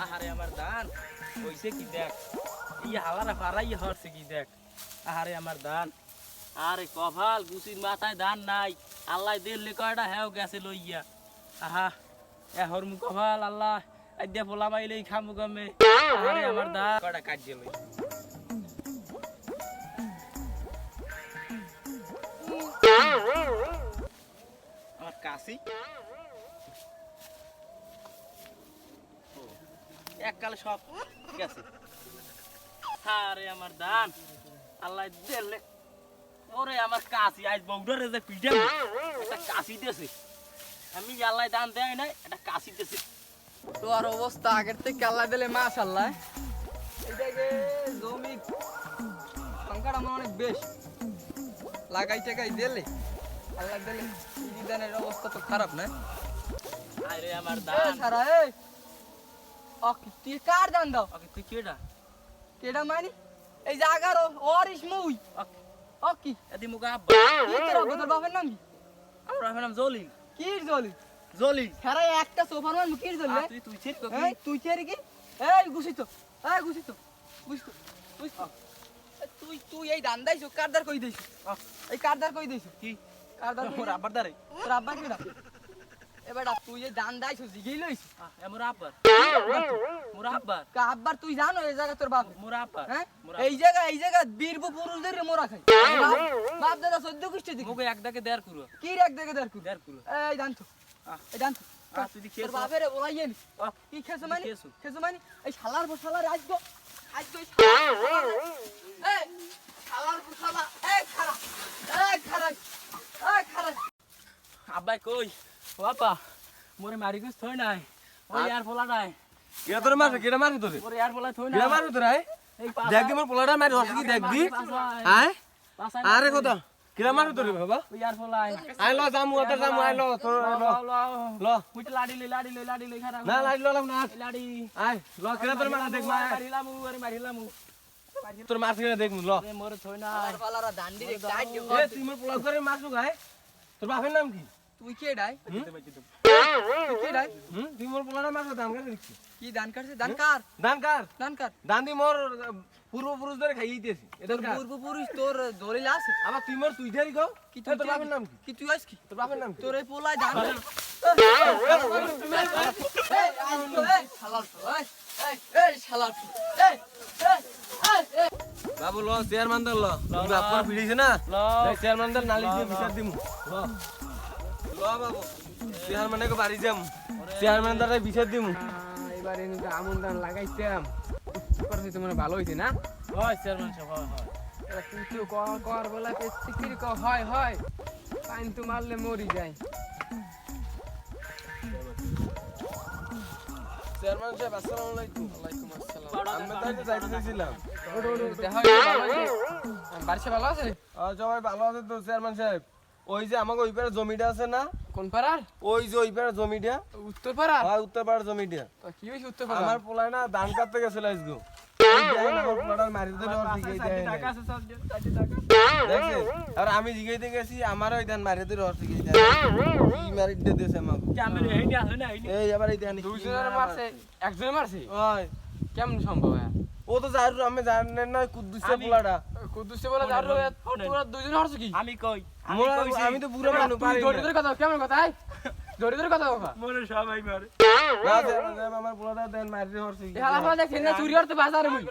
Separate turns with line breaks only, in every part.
আহারে আমার দান কইছে কি দেখ ই হালারা পারাই হরছে কি দেখ আহারে আমার দান আরে কভাল গুছির মাথায় ধান নাই আল্লাহ দিল্লি কয়টা হেও গেছে লইয়া আহা এ হরমু কভাল আল্লাহ আইদিয়া পোলা মাইলেই খামু গমে আরে আমার দান কয়টা কাটিয়ে লই আমার কাশি এককালে সব গেছে আরে আমার দান আল্লাহ দিলে ওরে আমার কাশি আজ বউডারে যে পিঠে একটা কাশি দিয়েছে আমি আল্লাহ দান দেয় নাই একটা কাশি দিয়েছে
তোর অবস্থা আগের থেকে আল্লাহ দিলে মাশাআল্লাহ এইটাকে জমি সংখ্যাটা আমার অনেক বেশি লাগাই টাকাই দিলে আল্লাহ দিলে ইদানের অবস্থা তো খারাপ না
আরে আমার দান
সারা এই তুই কার দান দাও
ওকে তুই কেডা
কেডা মানি এই জায়গার ওরিস মুই কি
এদি মুগা
কি তোর বাপের নাম কি
আমার বাপের নাম জলিল
কি জলিল
জলিল
সারা একটা সোফার মান কি জলিল
তুই তুই ছিট কো
এই তুই চেরি কি এই গুছিত গুছিত তুই তুই এই দান্দাইছ কারদার কই দিছ এই কারদার কই দিছ
কি
কারদার
মোর আব্বার দারে
তোর আব্বা কিডা এবারে তুই এই দান্দাইছ জিগেই লইছ
মোর আব্বার মোর আব্বার
কা আব্বার তুই জানো এই জায়গা তোর বাপ
মোর আব্বার
হ্যাঁ এই জায়গা বীরবু পুরুষদের মোরা খাই বাপ দাদা 14 কুষ্টি দিকে
মুগে এক দাকে দেড় কুরো
কি রাখ দেখে দেখ
দেড় কুরো
এই দান্ত এই দান্ত
তুই দি
তোর
খেয়েছ
বাপেরে বলাইয়ে নি কি খেছো মানে
খেয়েছো?
খেছো মানে এই শালার বসালার আজগো এই শালার বসালা এই খারা
আব্বাই কই বাবা মোরে মারি কইছ থই নাই ওই আর ফলা নাই
কেডা তোরে মারছে কেডা মারছে তোরে
মোরে আর ফলা থই
কেডা
নাই
মারছে তোরে
এই
দেখ দি মোর পোলাটা মারি হস কি দেখ দি আয় আরে কথা কেডা মারছে তোরে বাবা
ওই আর ফলাই
আই ল জামু ওটা জামু আই ল তোর ল
মুইতে লাডি লই খারাপ
না লাইট ল না
লাডি
আয় ল কেডা তোরে মারছে দেখ মা
মারিলাম
তোর মারছে কেডা দেখ ল
মোরে থই নাই
আর বালারা দান্ডি রে কাট দিও
এ তুই মোর পোলা করে মারছু গায় তোর বাপের নাম কি
তুই কে ডাই তুই কে ডাই
তুই মোর পোলাটা মারছ দাম কার দেখছি
কি দান কাটছে দান কার
দান কার দান দি মোর পূর্বপুরুষ ধরে খাইতেছি এটা
তোর পূর্বপুরুষ তোর দলিল আছে
আবার তুই মোর তুই ধরি গো
কি
তোর বাপের নাম কি
কি তুই আইস কি
তোর বাপের নাম কি
তোর এই পোলায় দান
বাবু ল চেয়ারম্যান দল ল বাপ করে ভিড়িছে না চেয়ারম্যান দল নালি দিয়ে বিচার দিমু ল বাবু চেয়ারম্যানে কো বাড়ি যাম চেয়ারম্যান দলে বিচার দিমু
এবারে কিন্তু আমন ধান লাগাইতাম করছি তো মানে ভালো হইছে না
হয় চেয়ারম্যান সাহেব হয়
তুই তো কর বলা পেস্টিকির ক হয় পাইন তো মারলে মরি যায়
চেয়ারম্যান সাহেব আসসালামু আলাইকুম
ওয়ালাইকুম আসসালাম
আমরা তাই তো যাইতে চাইছিলাম
দেখা হইছে ভালো হইছে বাড়িতে ভালো আছে
সবাই ভালো আছে তো চেয়ারম্যান সাহেব ওই যে আমাকে ওই পারে জমিটা আছে না
কোন পাড়ার
ওই যে ওই পারে জমিটা
উত্তর পাড়া
হ্যাঁ উত্তর পাড়ার জমিটা
কি হইছে উত্তর পাড়া
আমার পোলায় না ধান কাটতে গেছিল আজকে আমার পোলাটার মারিতে দেওয়ার দিকে দেয় না দেখছে আর আমি জিগাইতে গেছি আমার ওই ধান মারিতে রস দিকে দেয় কি মারিতে দেছে আমাকে
ক্যামেরা হেডি আছে না
এই আবার এই ধান
দুইজনের মারছে একজনে মারছে
ওই
কেমন সম্ভব হ্যাঁ
ও তো জারু আমি জানেন না কুদ্দুসে পোলাটা
কুদ্দুসে বলে যার তোরা দুইজন হারছো কি
আমি কই
আমি তো বুড়ো মানুষ পারি না
জড়িদের কথা কেমন কথা জড়িদের কথা বাবা
মোরে সবাই মারে
না চেয়ারম্যান সাহেব আমার পোলাটা ধান মারিতে হরছে
এই হালা ফালা দেখছেন না চুরি করতে বাজারে মুই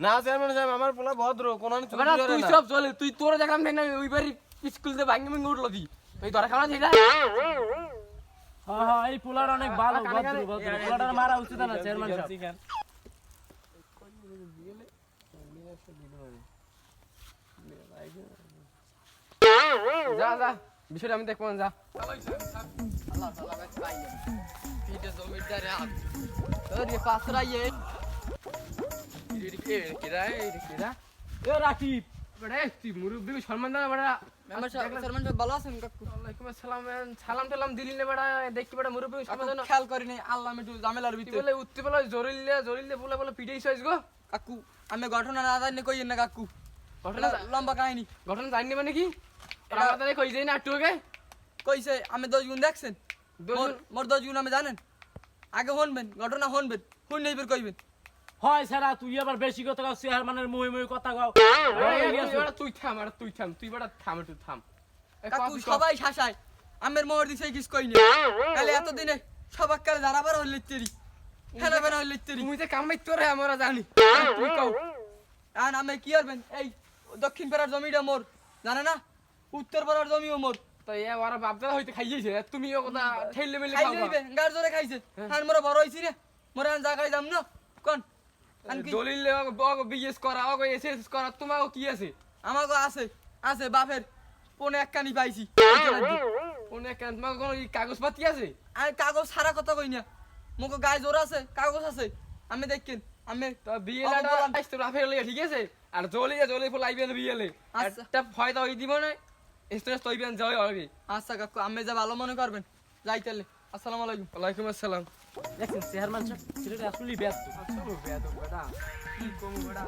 না চেয়ারম্যান সাহেব আমার পোলা ভদ্র কোনো চুরি
বেটা
করে
তুই
না
সব চলে তুই তোরা দেখলাম না ওই বাড়ি স্কুল থেকে ভাঙি ভাঙি উঠলো দি তুই ধরা খাওয়া দিলা
হ্যাঁ এই পোলার অনেক ভালো ভদ্র পোলাটার মারা উচিত না চেয়ারম্যান সাহেব
যা যা বিষয়টা আমি দেখবো যা
এ রাকিব
তুই মুরব্বী সম্মান দা বেটা
ভালো আছেন কাকু
ওয়ালাইকুম আসসালাম সালাম টালাম দিলি না বেটা দেখি বেটা মুরব্বী সম্মান
খেয়াল করিনি আল্লাহ একটু ঝামেলার
তুই
ভিতরে
বলে উঠতে বলে জরিলে বলে বলে পিটাইছ গো
কাকু আমি ঘটনা না জানি কইেন না কাকু
ঘটনা
লম্বা কাহিনী
ঘটনা জানি মানে কি আমাদের কই যাই না একটু আগে
কইছে আমি 10 গুণ দেখছেন মোর 10 গুণ আমি জানেন আগে শুনবেন ঘটনা শুনবেন কোন নেইবার কইবেন
হয় সারা তুই আবার বেশি কথা কও চেয়ারম্যানের মুহে মুহে কথা কও
তুই থাম আর তুই থাম তুই বেটা থাম একটু থাম
কাকু সবাই শাসায় আমের মোহর দিছে কিছু কইনি কালে এতদিনে সবাক কালে দাঁড়াবার হইলে তেরি ফেনা ফেনা হইলে তেরি
তুমি যে কামাই তোরে আমরা জানি তুই কও
আর আমি কি করবেন এই দক্ষিণ পাড়ার জমিটা মোর জানে না উত্তর পাড়ার জমিও মোর
তো এ ওরা বাপদাদা হইতে খাইয়েছে তুমি ও কথা ঠেললে মেলে
খাই
খাও
লইবে গার জোরে খাইছে আর মোরা বড় হইছি রে মোরা আন জায়গায় যাম না কোন আন কি
দলিল বিএস করা ওগো এসএস করা তোমাও কি আছে
আমাগো আছে আছে বাপের পনে এক কানি পাইছি
অনেক তোমার কোনো কাগজপাতি আছে
আর কাগজ সারা কথা কই না মোকে গায়ে জোর আছে কাগজ আছে আমি দেখেন আমি
তো বিএলটা আসতে রাফেল লইয়া ঠিক আছে আর জলি ফুল আইবেন বিএলএ
আচ্ছা।
একটা ফায়দা হই দিব না স্ট্রেস তৈবেন যাই হবে
আচ্ছা কাকু আমি যা ভালো মনে করবেন যাইতেলে আসসালামু আলাইকুম
ওয়ালাইকুম আসসালাম
দেখছেন চেয়ারম্যান সাহেব ছেলেটা আসলেই ব্যস্ত
আসলে বেয়াদব বেটা কি কম বেটা